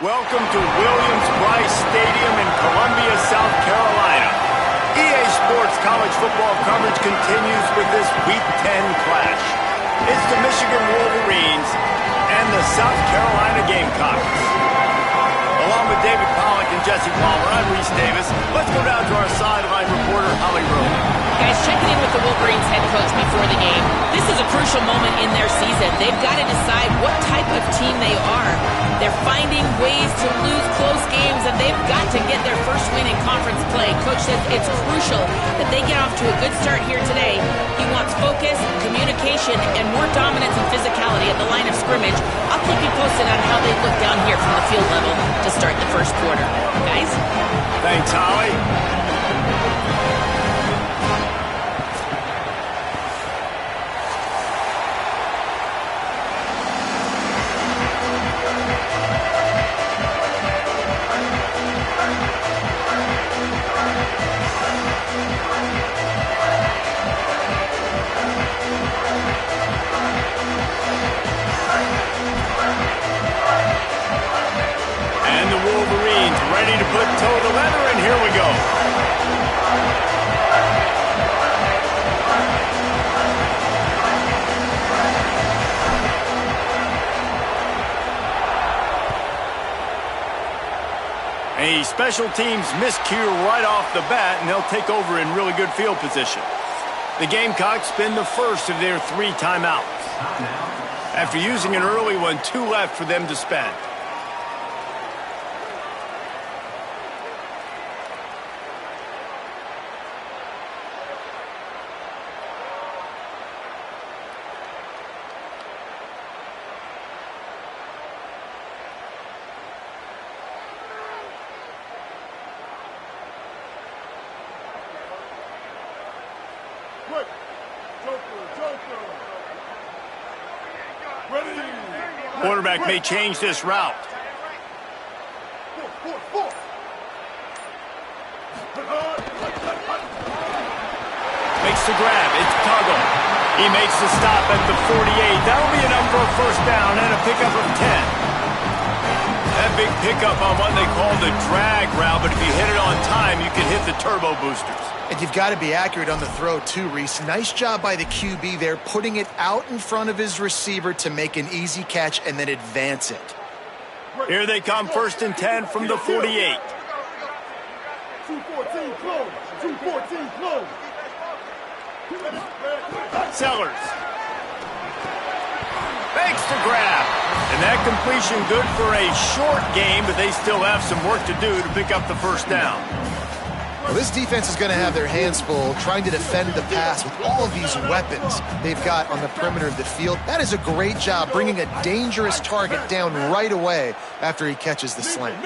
Welcome to Williams-Brice Stadium in Columbia, South Carolina. EA Sports college football coverage continues with this Week 10 clash. It's the Michigan Wolverines and the South Carolina Gamecocks. Along with David Pollack and Jesse Palmer, I'm Reese Davis. Let's go down to our sideline reporter, Holly Rowe. Guys, checking in with the Wolverines head coach before the game. This is a crucial moment in their season. They've got to decide what type of team they are. They're finding ways to lose close games, and they've got to get their first win in conference play. Coach says it's crucial that they get off to a good start here today. He wants focus, communication, and more dominance and physicality at the line of scrimmage. I'll keep you posted on how they look down here from the field level to start the first quarter. Guys? Thanks, Holly. Ready to put toe to leather, and here we go. A special teams miscue right off the bat, and they'll take over in really good field position. The Gamecocks spin the first of their 3 timeouts. After using an early one, 2 left for them to spend. Quarterback may change this route. Makes the grab. It's Tuggle. He makes the stop at the 48. That'll be enough for a first down and a pickup of 10. That big pickup on what they call the drag route, but if you hit it on time, you can hit the turbo boosters. And you've got to be accurate on the throw, too, Reese. Nice job by the QB there, putting it out in front of his receiver to make an easy catch and then advance it. Here they come, 1st and 10 from the 48. 214 close. 214 close. Sellers. Makes the grab. And that completion good for a short game, but they still have some work to do to pick up the first down. Well, this defense is going to have their hands full trying to defend the pass with all of these weapons they've got on the perimeter of the field. That is a great job bringing a dangerous target down right away after he catches the slant.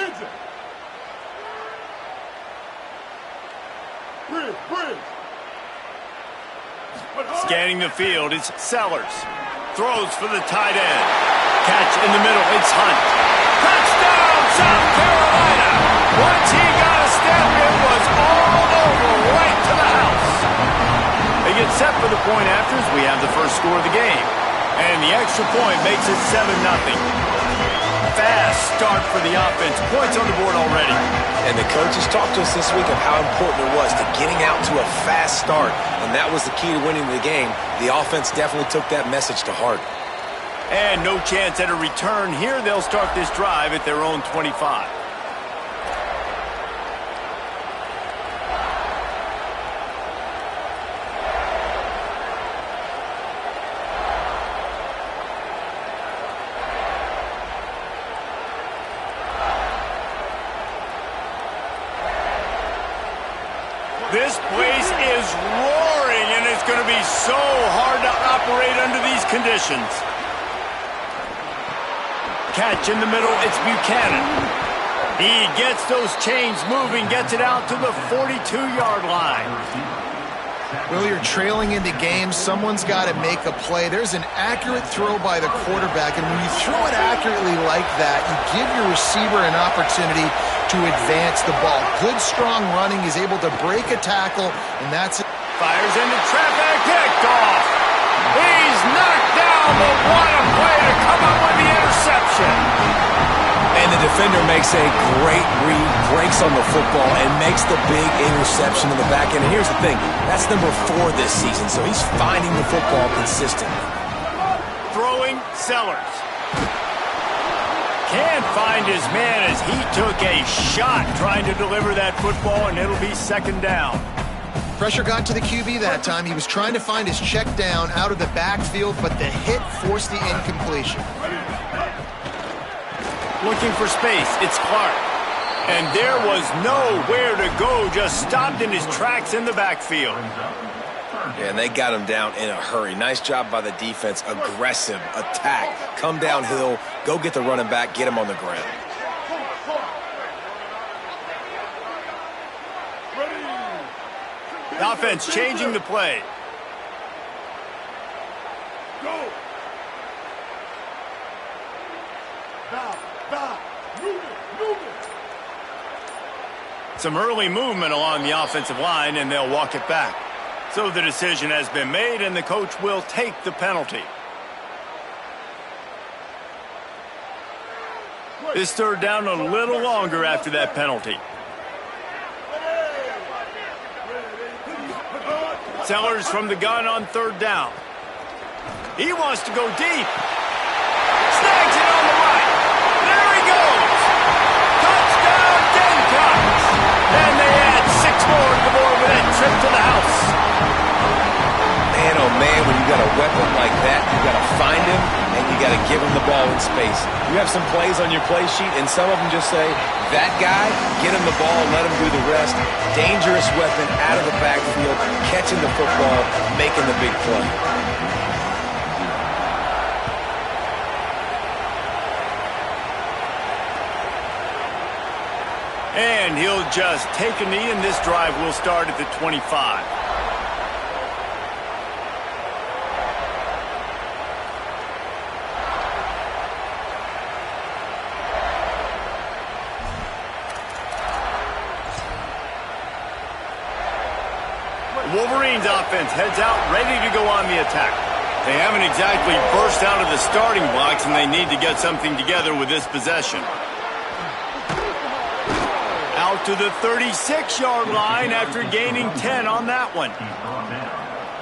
Scanning the field, it's Sellers. Throws for the tight end. Catch in the middle, it's Hunt. Touchdown, South Carolina! Once he got a step, it was all over, right to the house. They get set for the point afters. We have the first score of the game. And the extra point makes it 7-0. Fast start for the offense. Points on the board already. And the coaches talked to us this week of how important it was to getting out to a fast start. And that was the key to winning the game. The offense definitely took that message to heart. And no chance at a return here. They'll start this drive at their own 25. This place is roaring, and it's going to be so hard to operate under these conditions. Catch in the middle, it's Buchanan. He gets those chains moving, gets it out to the 42-yard line. Well, you're trailing into games. Someone's got to make a play. There's an accurate throw by the quarterback, and when you throw it accurately like that, you give your receiver an opportunity to advance the ball. Good, strong running. He's able to break a tackle, and that's it. Fires into traffic, picked off. He's knocked down, but what a play to come up with the interception. And the defender makes a great read, breaks on the football, and makes the big interception in the back end. And here's the thing, that's number 4 this season, so he's finding the football consistently. Throwing, Sellers. Can't find his man as he took a shot trying to deliver that football, and it'll be second down. Pressure got to the QB that time. He was trying to find his check down out of the backfield, but the hit forced the incompletion. Looking for space, it's Clark. And there was nowhere to go, just stopped in his tracks in the backfield. Yeah, and they got him down in a hurry. Nice job by the defense. Aggressive, attack, come downhill, go get the running back, get him on the ground. The offense changing the play. Go. Move it. Some early movement along the offensive line, and they'll walk it back. So the decision has been made, and the coach will take the penalty. This third down a little longer after that penalty. Sellers from the gun on third down. He wants to go deep. Snags it on the right. There he goes. Touchdown, Gamecocks. And they add 6 more to the board with that trip to the house. Man, oh man, when you got a weapon like that, you got to find him and you got to give him the ball in space. You have some plays on your play sheet, and some of them just say, that guy, get him the ball, let him do the rest. Dangerous weapon out of the backfield, catching the football, making the big play. And he'll just take a knee, and this drive will start at the 25. Wolverines offense heads out, ready to go on the attack. They haven't exactly burst out of the starting blocks, and they need to get something together with this possession. Out to the 36-yard line after gaining 10 on that one.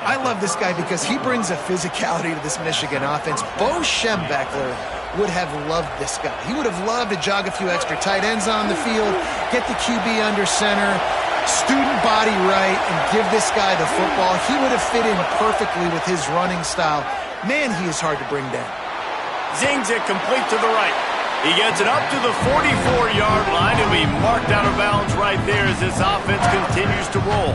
I love this guy because he brings a physicality to this Michigan offense. Bo Schembechler would have loved this guy. He would have loved to jog a few extra tight ends on the field, get the QB under center, student body right, and give this guy the football. He would have fit in perfectly with his running style. Man, he is hard to bring down. Zings it complete to the right. He gets it up to the 44-yard line. He'll be marked out of bounds right there as this offense continues to roll.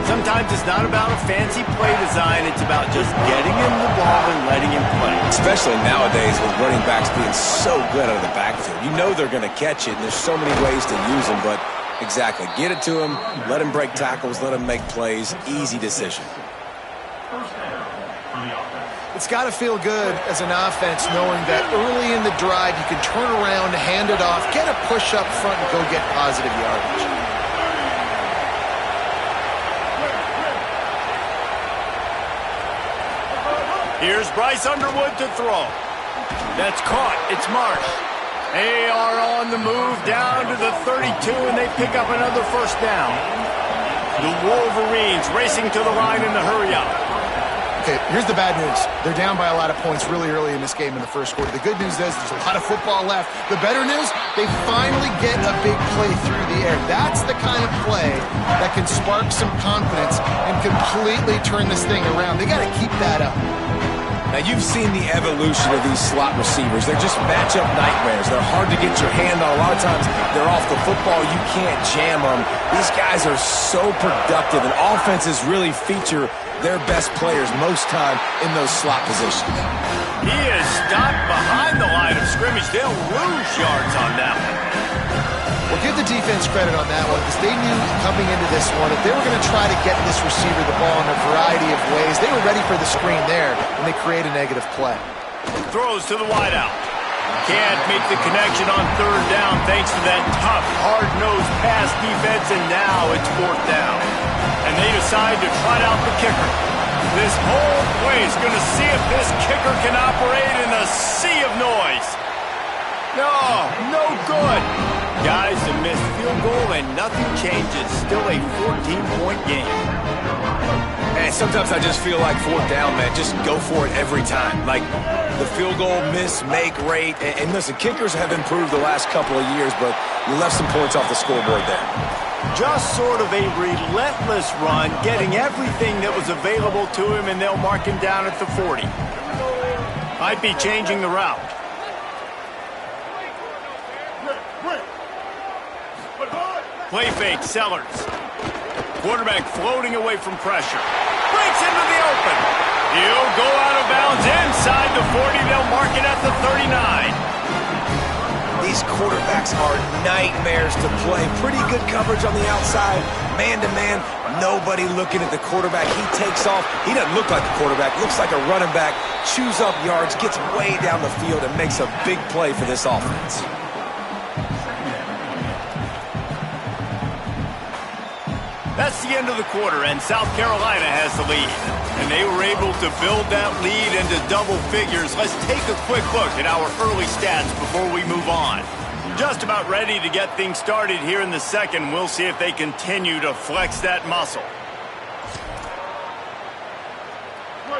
Sometimes it's not about a fancy play design. It's about just getting him the ball and letting him play. Especially nowadays with running backs being so good out of the backfield. You know they're going to catch it, and there's so many ways to use them, but exactly. Get it to him, let him break tackles, let him make plays. Easy decision. It's got to feel good as an offense knowing that early in the drive you can turn around, hand it off, get a push up front, and go get positive yardage. Here's Bryce Underwood to throw. That's caught. It's Marsh. They are on the move down to the 32, and they pick up another first down. The Wolverines racing to the line in the hurry up. Okay, here's the bad news. They're down by a lot of points really early in this game in the first quarter. The good news is there's a lot of football left. The better news, they finally get a big play through the air. That's the kind of play that can spark some confidence and completely turn this thing around. They got to keep that up. Now, you've seen the evolution of these slot receivers. They're just matchup nightmares. They're hard to get your hand on. A lot of times, they're off the football. You can't jam them. These guys are so productive, and offenses really feature their best players most time in those slot positions. He is stopped behind the line of scrimmage. They'll lose yards on that one. Well, give the defense credit on that one because they knew coming into this one that they were going to try to get this receiver the ball in a variety of ways. They were ready for the screen there, and they create a negative play. Throws to the wideout. Can't make the connection on third down thanks to that tough, hard-nosed pass defense, and now it's fourth down. And they decide to trot out the kicker. This whole play is going to see if this kicker can operate in a sea of noise. No good. Guys, a missed field goal and nothing changes. Still a 14-point game. And sometimes I just feel like fourth down, man. Just go for it every time. Like the field goal miss, make rate. And listen, kickers have improved the last couple of years, but you left some points off the scoreboard there. Just sort of a relentless run, getting everything that was available to him, and they'll mark him down at the 40. Might be changing the route. Play fake, Sellers. Quarterback floating away from pressure. Breaks into the open. He'll go out of bounds inside the 40. They'll mark it at the 39. These quarterbacks are nightmares to play. Pretty good coverage on the outside. Man-to-man, nobody looking at the quarterback. He takes off. He doesn't look like a quarterback. Looks like a running back. Chews up yards, gets way down the field, and makes a big play for this offense. That's the end of the quarter, and South Carolina has the lead. And they were able to build that lead into double figures. Let's take a quick look at our early stats before we move on. Just about ready to get things started here in the second. We'll see if they continue to flex that muscle.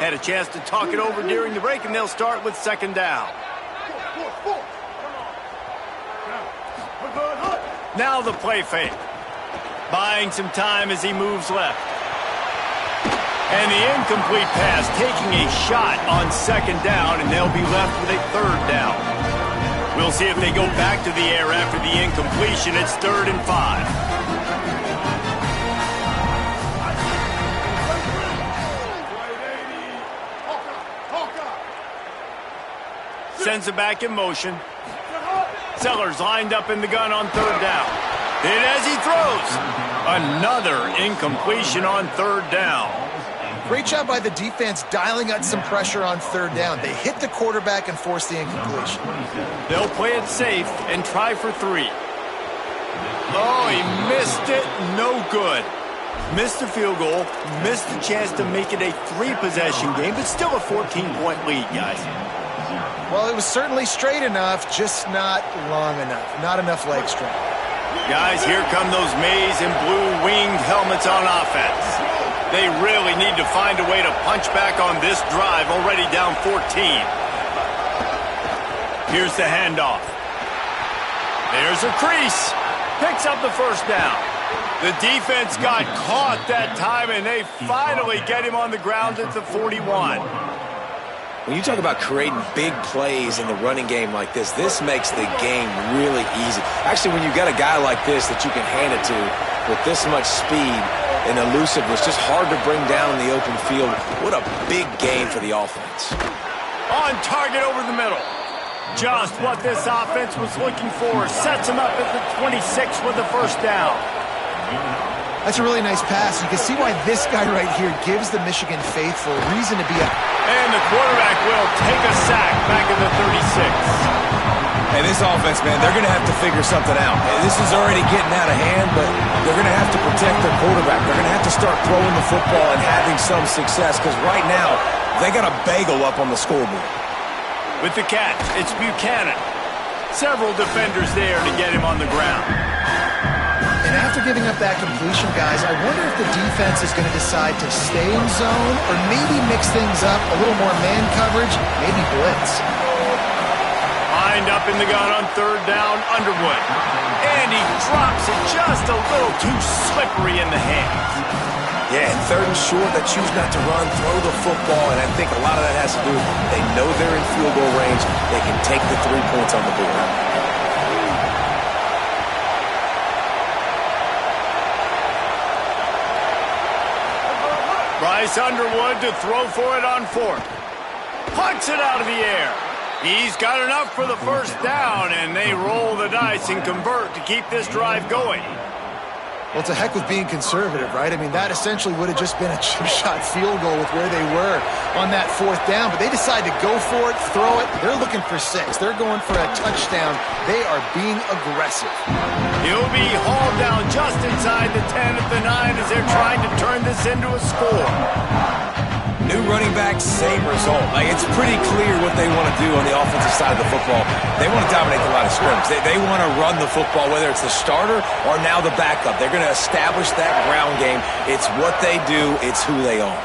Had a chance to talk it over during the break, and they'll start with second down. Now the play fake. Buying some time as he moves left. And the incomplete pass, taking a shot on second down, and they'll be left with a third down. We'll see if they go back to the air after the incompletion. It's 3rd and 5. Sends it back in motion. Sellers lined up in the gun on 3rd down. Hit as he throws. Another incompletion on 3rd down. Great job by the defense dialing out some pressure on 3rd down. They hit the quarterback and forced the incompletion. They'll play it safe and try for 3. Oh, he missed it. No good. Missed the field goal. Missed the chance to make it a 3-possession game, but still a 14-point lead, guys. Well, it was certainly straight enough, just not long enough. Not enough leg strength. Guys, here come those maize and blue winged helmets on offense. They really need to find a way to punch back on this drive, already down 14. Here's the handoff. There's a crease. Picks up the first down. The defense got caught that time, and they finally get him on the ground at the 41. When you talk about creating big plays in the running game like this makes the game really easy. Actually, when you got a guy like this that you can hand it to with this much speed and elusiveness, just hard to bring down in the open field. What a big game for the offense. On target over the middle. Just what this offense was looking for. Sets him up at the 26 with the first down. That's a really nice pass. You can see why this guy right here gives the Michigan faithful a reason to be up. And the quarterback will take a sack back in the 36. And this offense, man, they're going to have to figure something out. And this is already getting out of hand, but they're going to have to protect their quarterback. They're going to have to start throwing the football and having some success, because right now they got a bagel up on the scoreboard. With the catch, it's Buchanan. Several defenders there to get him on the ground. And after giving up that completion, guys, I wonder if the defense is going to decide to stay in zone or maybe mix things up, a little more man coverage, maybe blitz. Lined up in the gun on 3rd down, Underwood. And he drops it just a little too slippery in the hands. Yeah, and 3rd and short, they choose not to run, throw the football, and I think a lot of that has to do with they know they're in field goal range. They can take the 3 points on the board. Bryce Underwood to throw for it on 4th. Punts it out of the air. He's got enough for the first down, and they roll the dice and convert to keep this drive going. Well, to heck with being conservative, right? I mean, that essentially would have just been a chip shot field goal with where they were on that 4th down, but they decide to go for it, throw it. They're looking for 6. They're going for a touchdown. They are being aggressive. He'll be hauled down just inside the 10 at the 9 as they're trying to turn this into a score. New running back, same result. Like, it's pretty clear what they want to do on the offensive side of the football. They want to dominate the line of scrimmage. They want to run the football, whether it's the starter or now the backup. They're going to establish that ground game. It's what they do. It's who they are.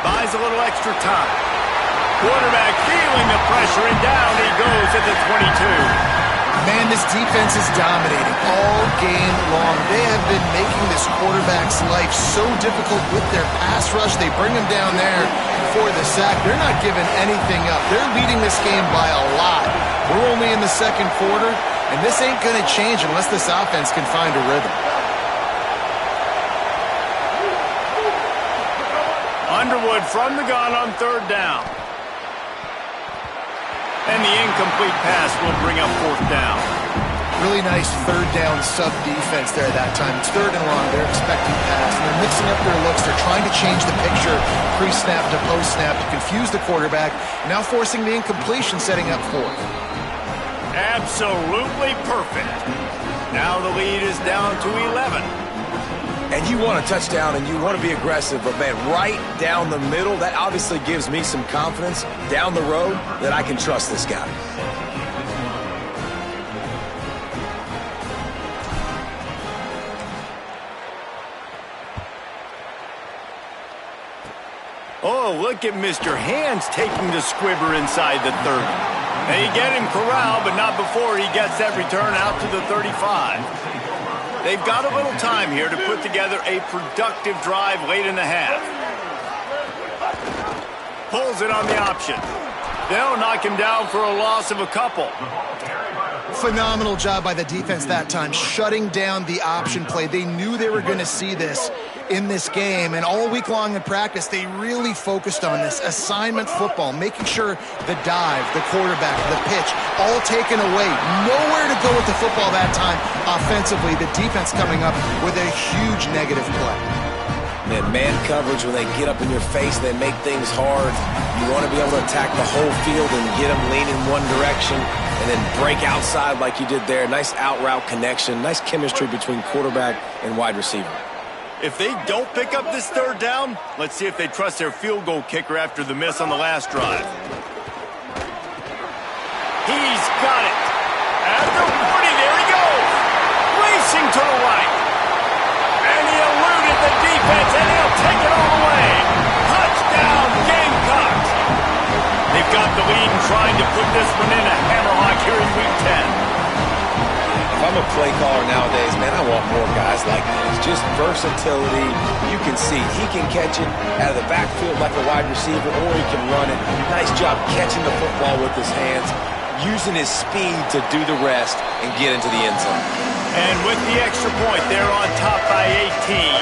Buys a little extra time. Quarterback feeling the pressure, and down he goes at the 22. Man, this defense is dominating all game long. They have been making this quarterback's life so difficult with their pass rush. They bring him down there for the sack. They're not giving anything up. They're leading this game by a lot. We're only in the second quarter, and this ain't going to change unless this offense can find a rhythm. Underwood from the gun on third down. And the incomplete pass will bring up fourth down. Really nice third down sub-defense there at that time. It's third and long. They're expecting pass, and they're mixing up their looks. They're trying to change the picture pre-snap to post-snap to confuse the quarterback, now forcing the incompletion, setting up fourth. Absolutely perfect. Now the lead is down to 11. And you want a touchdown and you want to be aggressive, but man, right down the middle, that obviously gives me some confidence down the road that I can trust this guy. Oh, look at Mr. Hands taking the squibber inside the 30. They get him corralled, but not before he gets that return out to the 35. They've got a little time here to put together a productive drive late in the half. Pulls it on the option. They'll knock him down for a loss of a couple. Phenomenal job by the defense that time, shutting down the option play. They knew they were going to see this in this game, and all week long in practice, they really focused on this assignment football, making sure the dive, the quarterback, the pitch, all taken away. Nowhere to go with the football that time offensively. The defense coming up with a huge negative play. Man coverage, when they get up in your face, they make things hard. You want to be able to attack the whole field and get them leaning one direction and then break outside like you did there. Nice out-route connection, nice chemistry between quarterback and wide receiver. If they don't pick up this third down, let's see if they trust their field goal kicker after the miss on the last drive. He's got it. At the 40, there he goes. Racing to the right. And he eluded the defense, and he'll take it all the way. Touchdown, Gamecocks. They've got the lead and trying to put this one in a hammerlock here in Week 10. If I'm a play caller nowadays, man, I want more guys like this. Just versatility. You can see he can catch it out of the backfield like a wide receiver, or he can run it. Nice job catching the football with his hands, using his speed to do the rest and get into the end zone. And with the extra point, they're on top by 18.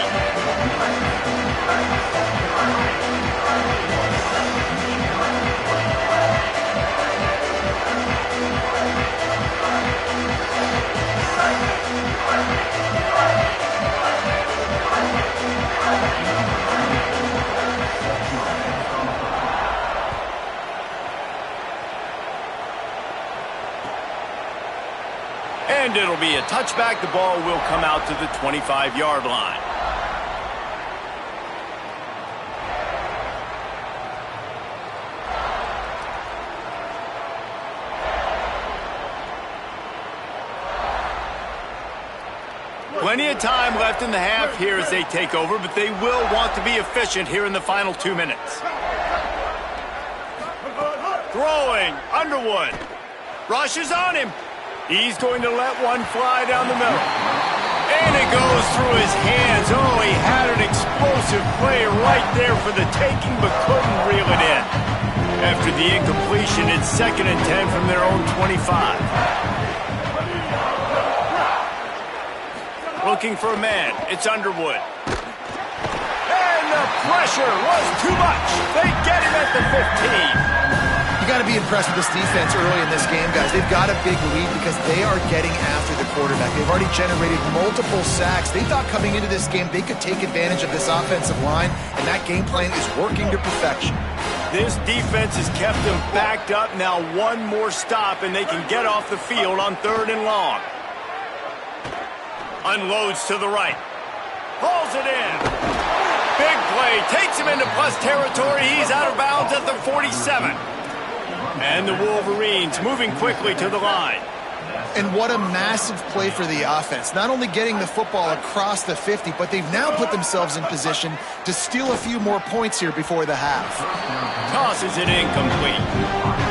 And it'll be a touchback. The ball will come out to the 25-yard line. Plenty of time left in the half here as they take over, but they will want to be efficient here in the final 2 minutes. Throwing, Underwood. Rushes on him. He's going to let one fly down the middle. And it goes through his hands. Oh, he had an explosive play right there for the taking, but couldn't reel it in. After the incompletion, it's 2nd and 10 from their own 25. Looking for a man. It's Underwood. And the pressure was too much. They get him at the 15. You got to be impressed with this defense early in this game, guys. They've got a big lead because they are getting after the quarterback. They've already generated multiple sacks. They thought coming into this game they could take advantage of this offensive line, and that game plan is working to perfection. This defense has kept them backed up. Now one more stop, and they can get off the field on 3rd and long. Unloads to the right. Hauls it in. Big play Takes him into plus territory. He's out of bounds at the 47. And the Wolverines moving quickly to the line. And what a massive play for the offense. Not only getting the football across the 50, but they've now put themselves in position to steal a few more points here before the half. Tosses it incomplete.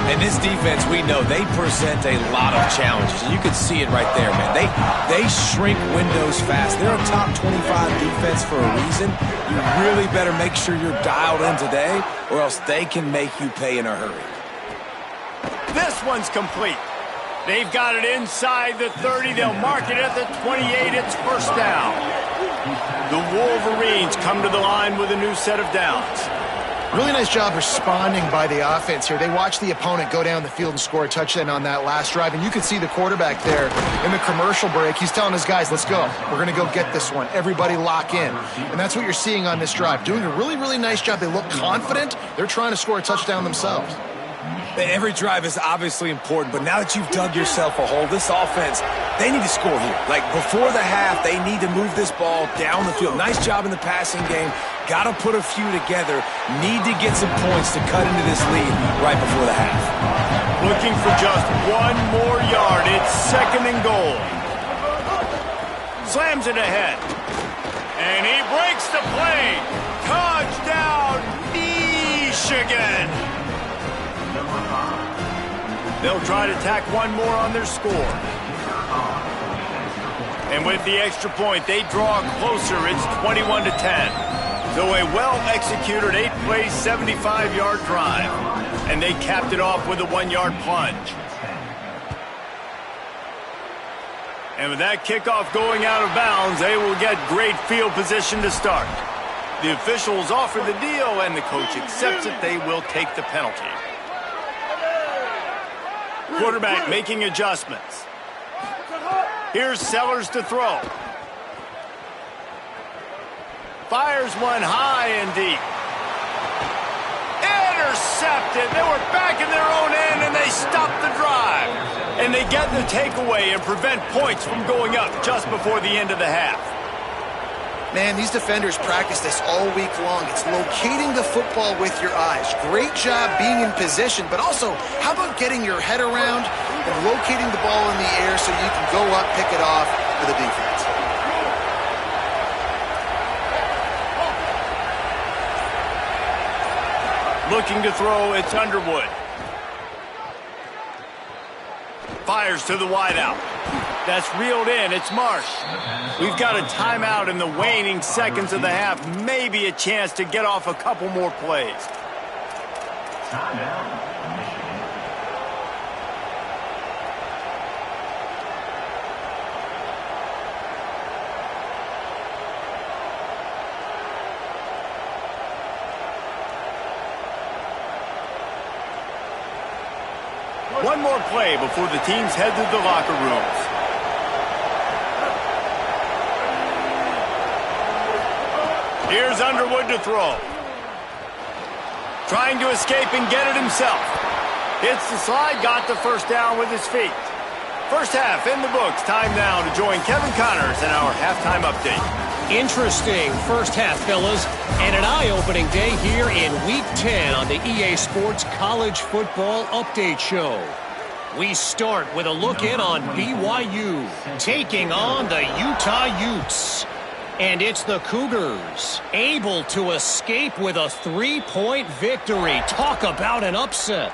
And this defense, we know, they present a lot of challenges. And you can see it right there, man. They shrink windows fast. They're a top 25 defense for a reason. You really better make sure you're dialed in today, or else they can make you pay in a hurry. This one's complete. They've got it inside the 30. They'll mark it at the 28. It's first down. The Wolverines come to the line with a new set of downs. Really nice job responding by the offense here. They watched the opponent go down the field and score a touchdown on that last drive. And you can see the quarterback there in the commercial break. He's telling his guys, let's go. We're going to go get this one. Everybody lock in. And that's what you're seeing on this drive. Doing a really, really nice job. They look confident. They're trying to score a touchdown themselves. Every drive is obviously important, but now that you've dug yourself a hole, this offense, they need to score here. Like, before the half, they need to move this ball down the field. Nice job in the passing game. Got to put a few together. Need to get some points to cut into this lead right before the half. Looking for just one more yard. It's second and goal. Slams it ahead. And he breaks the play. Touchdown, Michigan. They'll try to tack one more on their score. And with the extra point, they draw closer. It's 21-10. So a well-executed 8-play, 75-yard drive. And they capped it off with a 1-yard plunge. And with that kickoff going out of bounds, they will get great field position to start. The officials offer the deal, and the coach accepts it. They will take the penalty. Quarterback making adjustments. Here's Sellers to throw. Fires one high and deep. Intercepted. They were back in their own end, and they stopped the drive. And they get the takeaway and prevent points from going up just before the end of the half. Man, these defenders practice this all week long. It's locating the football with your eyes. Great job being in position, but also, how about getting your head around and locating the ball in the air so you can go up, pick it off for the defense. Looking to throw, it's Underwood. Fires to the wideout. That's reeled in. It's Marsh. We've got a timeout in the waning seconds of the half. Maybe a chance to get off a couple more plays. One more play before the teams head to the locker rooms. Here's Underwood to throw. Trying to escape and get it himself. Hits the slide, got the first down with his feet. First half in the books. Time now to join Kevin Connors in our halftime update. Interesting first half, fellas, and an eye-opening day here in Week 10 on the EA Sports College Football Update Show. We start with a look in on BYU, taking on the Utah Utes. And it's the Cougars, able to escape with a 3-point victory. Talk about an upset.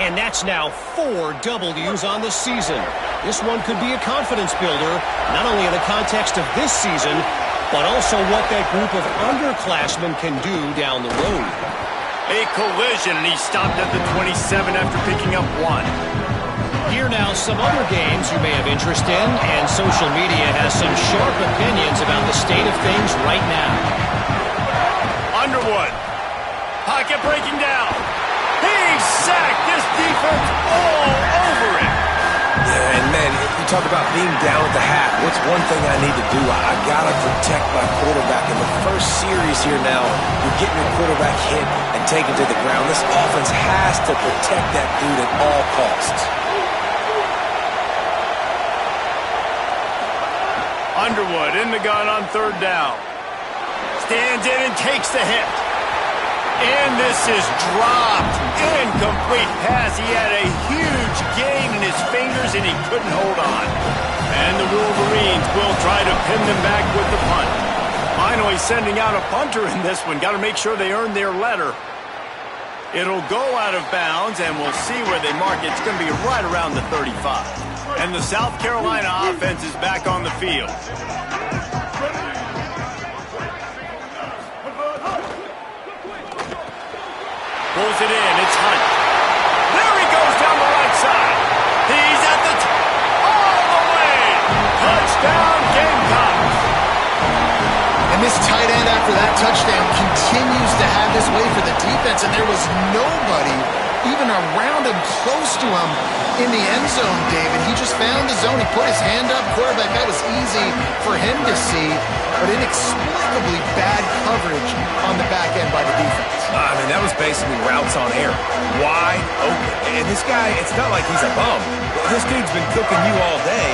And that's now 4 W's on the season. This one could be a confidence builder, not only in the context of this season, but also what that group of underclassmen can do down the road. A collision, and he stopped at the 27 after picking up 1. Here now some other games you may have interest in, and social media has some sharp opinions about the state of things right now. Underwood. Pocket breaking down. He's sacked. This defense all over it. Yeah, and man, you talk about being down at the half. What's one thing I need to do? I got to protect my quarterback. In the first series here now, you're getting your quarterback hit and taken to the ground. This offense has to protect that dude at all costs. Underwood in the gun on third down. stands in and takes the hit. And this is dropped. Incomplete pass. He had a huge gain in his fingers, and he couldn't hold on. And the Wolverines will try to pin them back with the punt. Finally sending out a punter in this one. Got to make sure they earn their letter. It'll go out of bounds, and we'll see where they mark it. It's going to be right around the 35. And the South Carolina offense is back on the field. Pulls it in. It's Hunt. There he goes down the right side. He's at the all the way. Touchdown, Gamecocks. And this tight end after that touchdown continues to have his way for the defense, and there was nobody even around him, close to him in the end zone, David. He just found the zone. He put his hand up. Quarterback, that was easy for him to see, but inexplicably bad coverage on the back end by the defense. I mean, that was basically routes on air. Wide open. And this guy, it's not like he's a bum. This dude's been cooking you all day,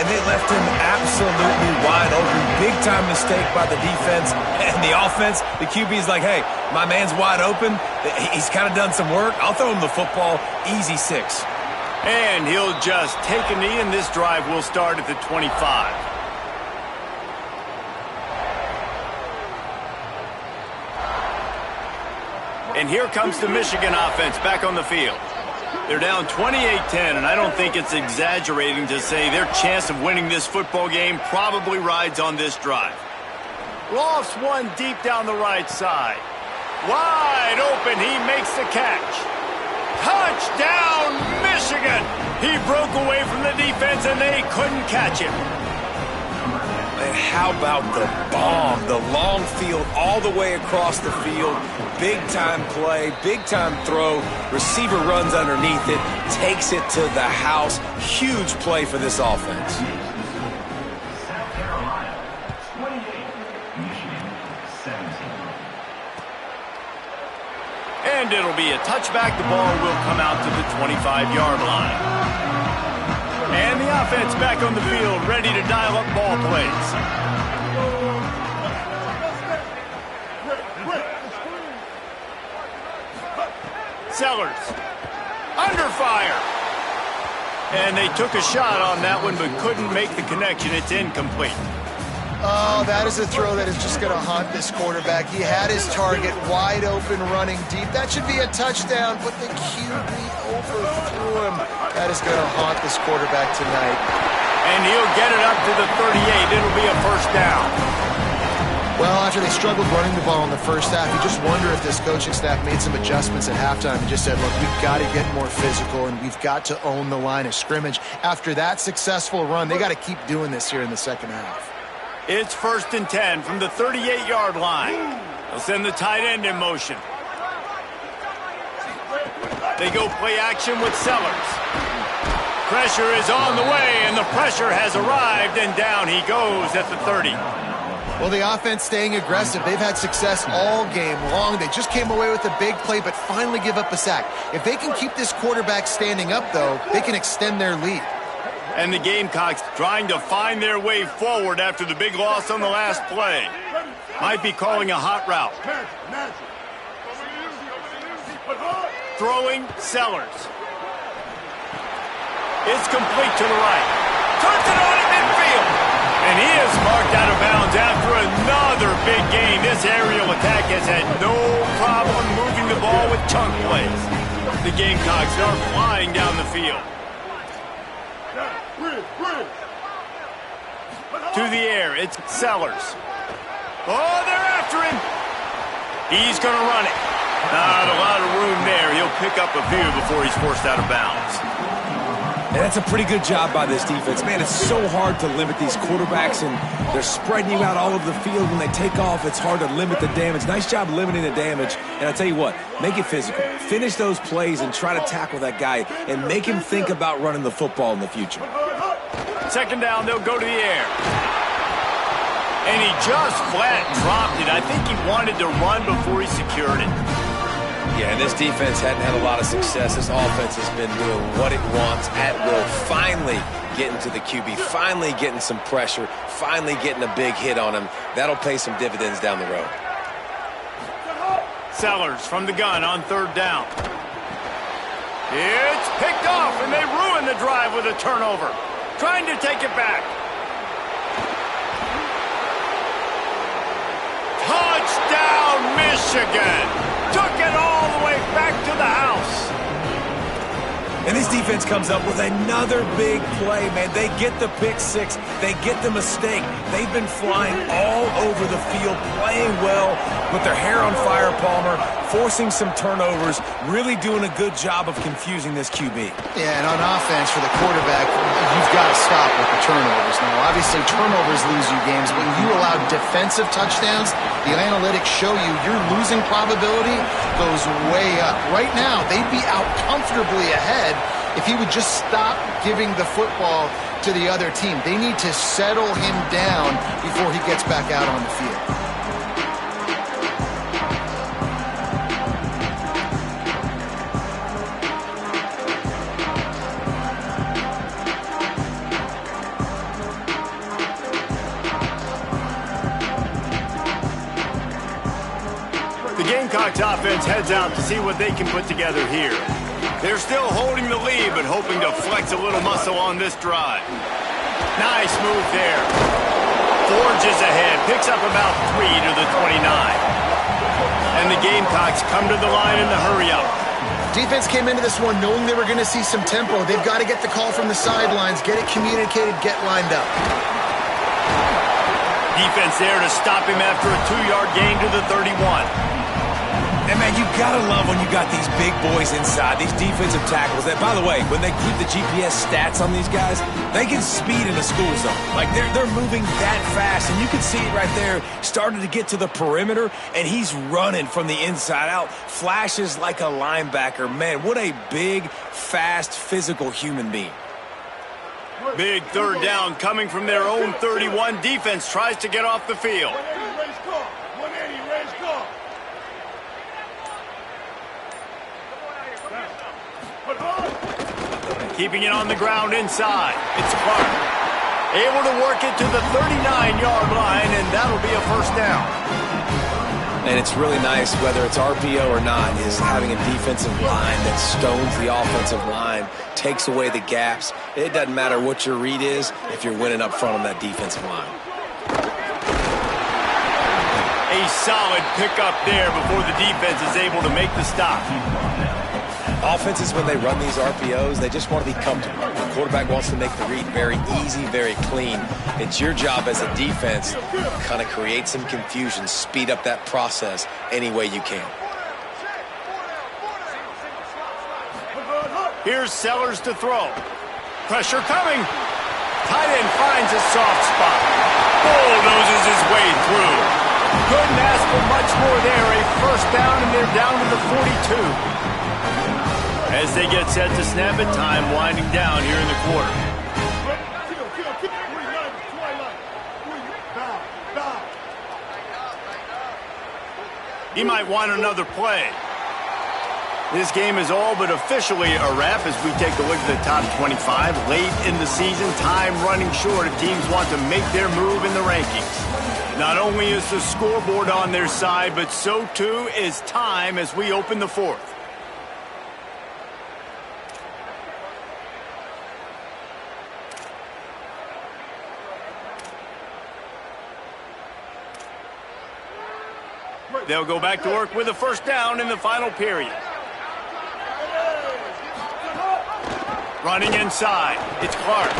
and they left him absolutely wide open. Big-time mistake by the defense. And the offense, the QB's like, hey, my man's wide open. He's kind of done some work. I'll throw him the football. Easy 6. And he'll just take a knee, and this drive will start at the 25. And here comes the Michigan offense back on the field. They're down 28-10, and I don't think it's exaggerating to say their chance of winning this football game probably rides on this drive. Lofts one deep down the right side. Wide open, he makes the catch. Touchdown, Michigan! He broke away from the defense, and they couldn't catch him. And how about the bomb? The long field all the way across the field. Big-time play, big-time throw. Receiver runs underneath it, takes it to the house. Huge play for this offense. And it'll be a touchback. The ball will come out to the 25-yard line. And the offense back on the field, ready to dial up ball plays. Sellers, under fire. And they took a shot on that one, but couldn't make the connection. It's incomplete. Oh, that is a throw that is just going to haunt this quarterback. He had his target wide open, running deep. That should be a touchdown, but the QB overthrew him. That is going to haunt this quarterback tonight. And he'll get it up to the 38. It'll be a first down. Well, after they struggled running the ball in the first half, you just wonder if this coaching staff made some adjustments at halftime and just said, look, we've got to get more physical and we've got to own the line of scrimmage. After that successful run, they got to keep doing this here in the second half. It's 1st and 10 from the 38-yard line. They'll send the tight end in motion. They go play action with Sellers. Pressure is on the way, and the pressure has arrived, and down he goes at the 30. Well, the offense staying aggressive. They've had success all game long. They just came away with a big play, but finally give up a sack. If they can keep this quarterback standing up, though, they can extend their lead. And the Gamecocks trying to find their way forward after the big loss on the last play. Might be calling a hot route. Throwing Sellers. It's complete to the right. Turns it on at midfield. And he is marked out of bounds after another big gain. This aerial attack has had no problem moving the ball with chunk plays. The Gamecocks are flying down the field. To the air, it's Sellers. Oh, they're after him. He's going to run it. Not a lot of room there. He'll pick up a few before he's forced out of bounds. And that's a pretty good job by this defense. Man, it's so hard to limit these quarterbacks, and they're spreading you out all over the field. When they take off, it's hard to limit the damage. Nice job limiting the damage. And I tell you what, make it physical. Finish those plays and try to tackle that guy and make him think about running the football in the future. Second down, they'll go to the air. And he just flat dropped it. I think he wanted to run before he secured it. Yeah, and this defense hadn't had a lot of success. This offense has been doing what it wants at will. Finally getting to the QB, finally getting some pressure, finally getting a big hit on him. That'll pay some dividends down the road. Sellers from the gun on third down. It's picked off, and they ruin the drive with a turnover. Trying to take it back. Touchdown, Michigan! Took it all the way back to the house. And this defense comes up with another big play, man. They get the pick six. They get the mistake. They've been flying all over the field, playing well, with their hair on fire, Palmer, forcing some turnovers, really doing a good job of confusing this QB. Yeah, and on offense for the quarterback, you've got to stop with the turnovers. Now, obviously, turnovers lose you games, but when you allow defensive touchdowns, the analytics show you your losing probability goes way up. Right now, they'd be out comfortably ahead if he would just stop giving the football to the other team. They need to settle him down before he gets back out on the field. The Gamecocks offense heads out to see what they can put together here. They're still holding the lead, but hoping to flex a little muscle on this drive. Nice move there. Forges ahead, picks up about 3 to the 29. And the Gamecocks come to the line in the hurry up. Defense came into this one knowing they were going to see some tempo. They've got to get the call from the sidelines, get it communicated, get lined up. Defense there to stop him after a 2-yard gain to the 31. And, man, you got to love when you got these big boys inside, these defensive tackles that, by the way, when they keep the GPS stats on these guys, they can speed in the school zone. Like, they're moving that fast, and you can see it right there, starting to get to the perimeter, and he's running from the inside out, flashes like a linebacker. Man, what a big, fast, physical human being. Big third down coming from their own 31. Defense tries to get off the field. 180 race car. 180 race car. Keeping it on the ground inside. It's Clark. Able to work it to the 39-yard line, and that'll be a first down. And it's really nice, whether it's RPO or not, is having a defensive line that stones the offensive line, takes away the gaps. It doesn't matter what your read is if you're winning up front on that defensive line. A solid pickup there before the defense is able to make the stop. Offenses, when they run these RPOs, they just want to be comfortable. The quarterback wants to make the read very easy, very clean. It's your job as a defense to kind of create some confusion, speed up that process any way you can. Here's Sellers to throw. Pressure coming. Tight end finds a soft spot. Bulldozes his way through. Couldn't ask for much more there. A first down, and they're down to the 42. As they get set to snap it, time winding down here in the quarter. He might want another play. This game is all but officially a wrap as we take a look at the top 25. Late in the season, time running short if teams want to make their move in the rankings. Not only is the scoreboard on their side, but so too is time as we open the fourth. They'll go back to work with a first down in the final period. Running inside, it's Clark.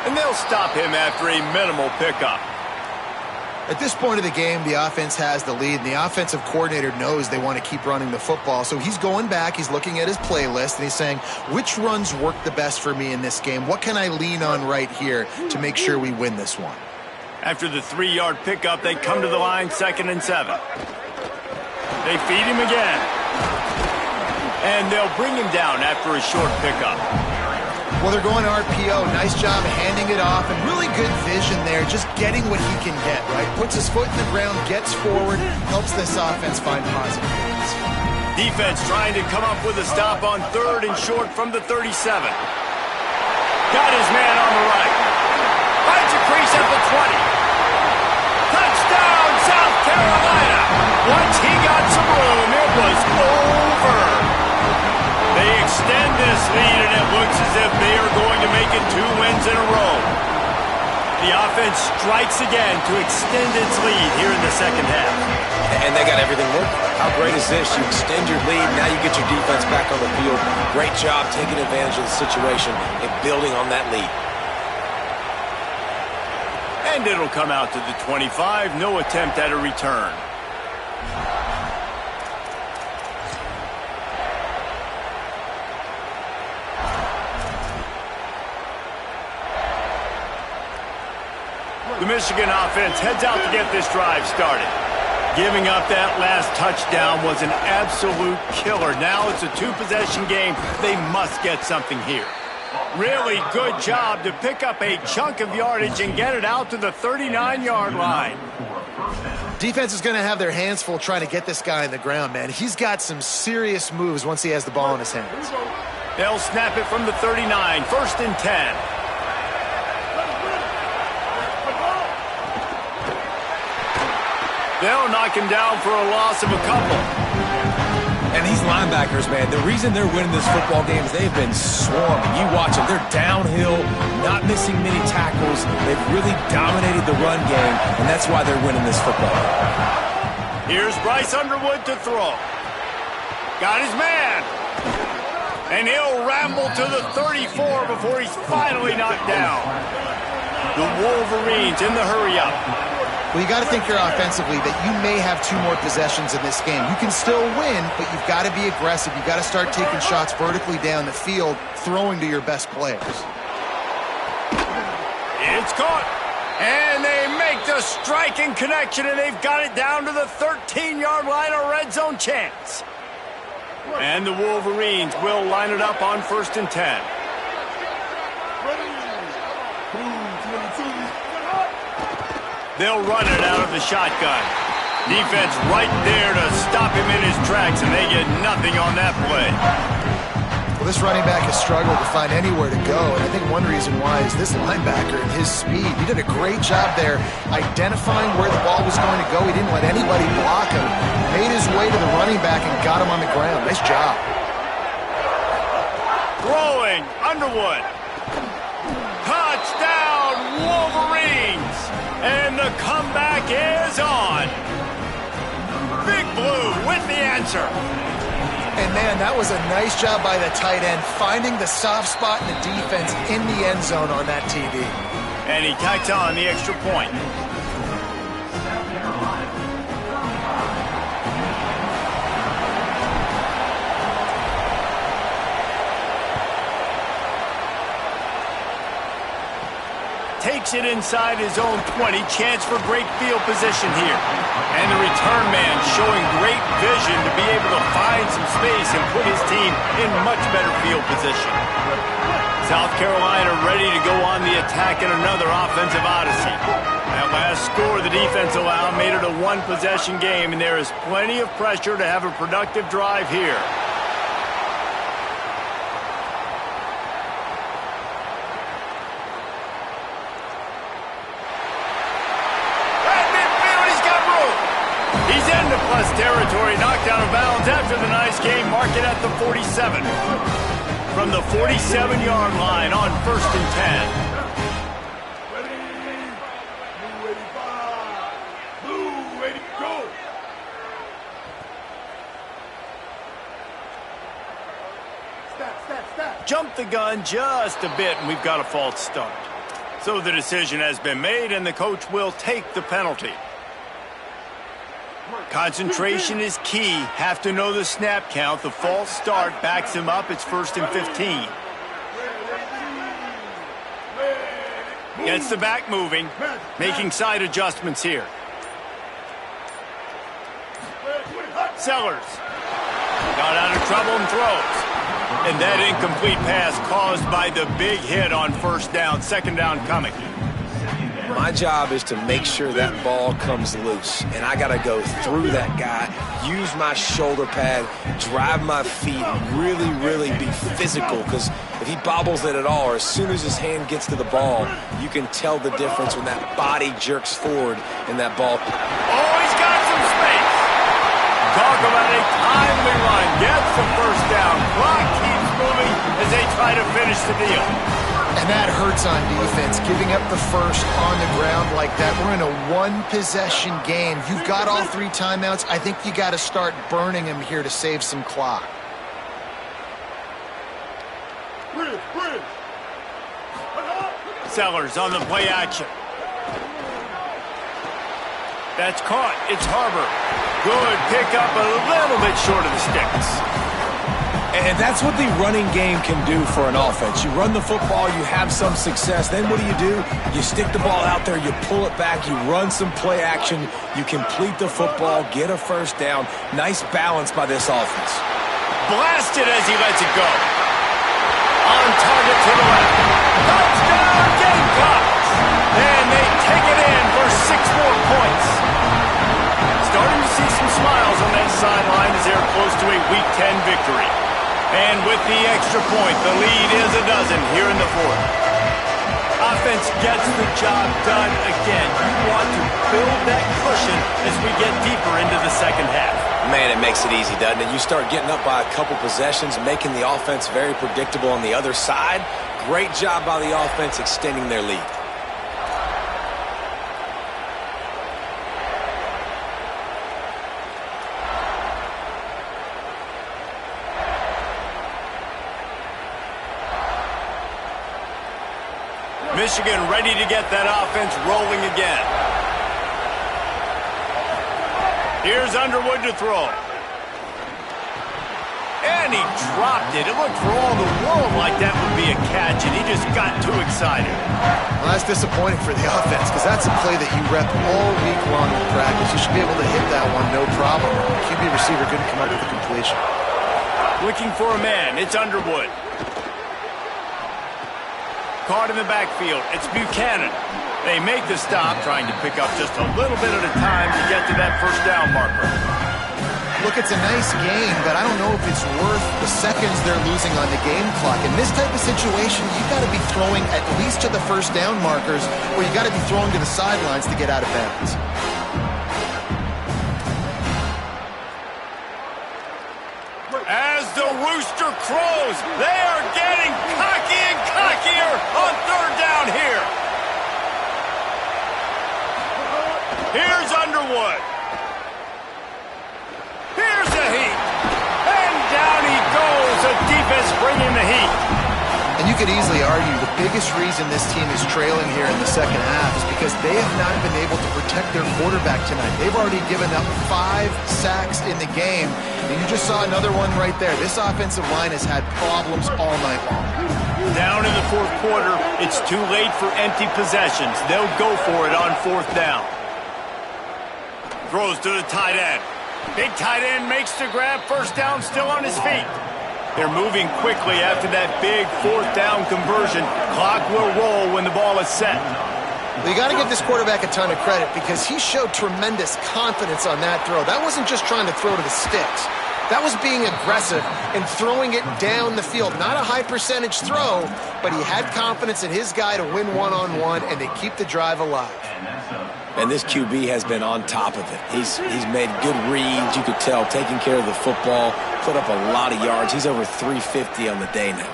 And they'll stop him after a minimal pickup. At this point of the game, the offense has the lead, and the offensive coordinator knows they want to keep running the football. So he's going back, he's looking at his playlist, and he's saying, which runs work the best for me in this game? What can I lean on right here to make sure we win this one? After the 3-yard pickup, they come to the line, 2nd and 7. They feed him again. And they'll bring him down after a short pickup. Well, they're going RPO. Nice job handing it off, and really good vision there, just getting what he can get, right? Puts his foot in the ground, gets forward, helps this offense find positive points. Defense trying to come up with a stop on 3rd and short from the 37. Got his man on the right. Finds a crease at the 20. Touchdown, South Carolina. Once he got some room, this lead, and it looks as if they are going to make it 2 wins in a row. The offense strikes again to extend its lead here in the second half. And they got everything working. How great is this? You extend your lead, now you get your defense back on the field. Great job taking advantage of the situation and building on that lead. And it'll come out to the 25. No attempt at a return. The Michigan offense heads out to get this drive started. Giving up that last touchdown was an absolute killer. Now it's a 2-possession game. They must get something here. Really good job to pick up a chunk of yardage and get it out to the 39-yard line. Defense is going to have their hands full trying to get this guy on the ground, man. He's got some serious moves once he has the ball in his hands. They'll snap it from the 39. 1st and 10. They'll knock him down for a loss of a couple. And these linebackers, man, the reason they're winning this football game is they've been swarming. You watch them. They're downhill, not missing many tackles. They've really dominated the run game, and that's why they're winning this football game. Here's Bryce Underwood to throw. Got his man. And he'll ramble to the 34 before he's finally knocked down. The Wolverines in the hurry-up. Well, you got to think here offensively that you may have 2 more possessions in this game. You can still win, but you've got to be aggressive. You've got to start taking shots vertically down the field, throwing to your best players. It's caught. And they make the striking connection, and they've got it down to the 13-yard line, a red zone chance. And the Wolverines will line it up on 1st and 10. They'll run it out of the shotgun. Defense right there to stop him in his tracks, and they get nothing on that play. Well, this running back has struggled to find anywhere to go, and I think one reason why is this linebacker and his speed. He did a great job there identifying where the ball was going to go. He didn't let anybody block him. Made his way to the running back and got him on the ground. Nice job. Throwing, Underwood. Touchdown, Wolverines. And the comeback is on. Big Blue with the answer. And, man, that was a nice job by the tight end, finding the soft spot in the defense in the end zone on that TD. And he tacks on the extra point. Takes it inside his own 20. Chance for great field position here. And the return man showing great vision to be able to find some space and put his team in much better field position. South Carolina ready to go on the attack in another offensive odyssey. That last score the defense allowed made it a 1-possession game, and there is plenty of pressure to have a productive drive here. Plus territory, knocked out of bounds after the nice game. Mark it at the 47. From the 47-yard line on 1st and 10. Ready? Blue 85. Blue 80, go. Stop. Jump the gun just a bit, and we've got a false start. So the decision has been made, and the coach will take the penalty. Concentration is key. Have to know the snap count. The false start backs him up. It's 1st and 15. Gets the back moving, making side adjustments here. Sellers got out of trouble and throws. And that incomplete pass caused by the big hit on 1st down. 2nd down coming. My job is to make sure that ball comes loose, and I got to go through that guy, use my shoulder pad, drive my feet, really, really be physical, because if he bobbles it at all, or as soon as his hand gets to the ball, you can tell the difference when that body jerks forward and that ball. Oh, he's got some space. Talk about a timely run. Gets the 1st down. Clock keeps moving as try to finish the deal. And that hurts on defense, giving up the first on the ground like that. We're in a one-possession game. You've got all 3 timeouts. I think you got to start burning them here to save some clock. Sellers on the play action. That's caught. It's Harbor. Good pickup, a little bit short of the sticks. And that's what the running game can do for an offense. You run the football, you have some success. Then what do? You stick the ball out there, you pull it back, you run some play action, you complete the football, get a first down. Nice balance by this offense. Blasted as he lets it go. On target to the left. Touchdown, Gamecocks! And they take it in for 6 more points. Starting to see some smiles on that sideline as they're close to a Week 10 victory. And with the extra point, the lead is a dozen here in the 4th. Offense gets the job done again. You want to build that cushion as we get deeper into the second half. Man, it makes it easy, doesn't it? You start getting up by a couple possessions, making the offense very predictable on the other side. Great job by the offense extending their lead. Michigan ready to get that offense rolling again. Here's Underwood to throw. And he dropped it. It looked for all the world like that would be a catch, and he just got too excited. Well, that's disappointing for the offense because that's a play that you rep all week long in practice. You should be able to hit that one, no problem. The QB receiver couldn't come up with a completion. Looking for a man. It's Underwood. Caught in the backfield. It's Buchanan. They make the stop, trying to pick up just a little bit at a time to get to that first down marker. Look, it's a nice game, but I don't know if it's worth the seconds they're losing on the game clock. In this type of situation, you've got to be throwing at least to the first down markers, or you've got to be throwing to the sidelines to get out of bounds. As the rooster crows, they are getting cocky and cockier on 3rd down here. Here's Underwood. Here's the heat. And down he goes. The defense bringing the heat. And you could easily argue the biggest reason this team is trailing here in the second half is because they have not been able to protect their quarterback tonight. They've already given up 5 sacks in the game, and you just saw another one right there. This offensive line has had problems all night long. Down in the 4th quarter, it's too late for empty possessions. They'll go for it on 4th down. Throws to the tight end. Big tight end makes the grab. First down, still on his feet. They're moving quickly after that big 4th down conversion. Clock will roll when the ball is set. Well, you got to give this quarterback a ton of credit because he showed tremendous confidence on that throw. That wasn't just trying to throw to the sticks. That was being aggressive and throwing it down the field. Not a high percentage throw, but he had confidence in his guy to win one-on-one, and they keep the drive alive. And this QB has been on top of it. He's made good reads, you could tell, taking care of the football, put up a lot of yards. He's over 350 on the day now.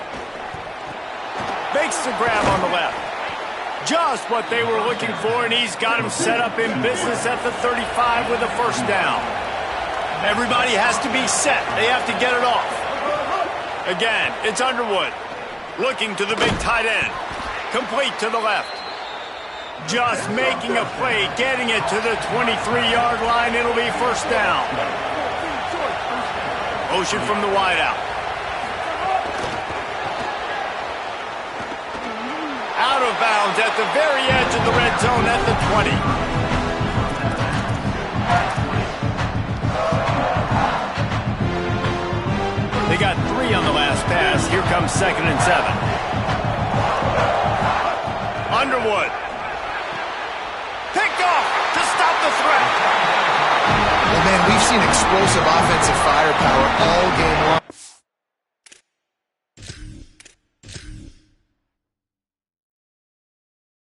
Makes the grab on the left. Just what they were looking for, and he's got him set up in business at the 35 with a first down. Everybody has to be set. They have to get it off. Again, it's Underwood. Looking to the big tight end. Complete to the left. Just making a play, getting it to the 23-yard line. It'll be first down. Motion from the wideout. Out of bounds at the very edge of the red zone at the 20. They got 3 on the last pass. Here comes 2nd and 7. Underwood. Picked off to stop the threat. Well, man, we've seen explosive offensive firepower all game long.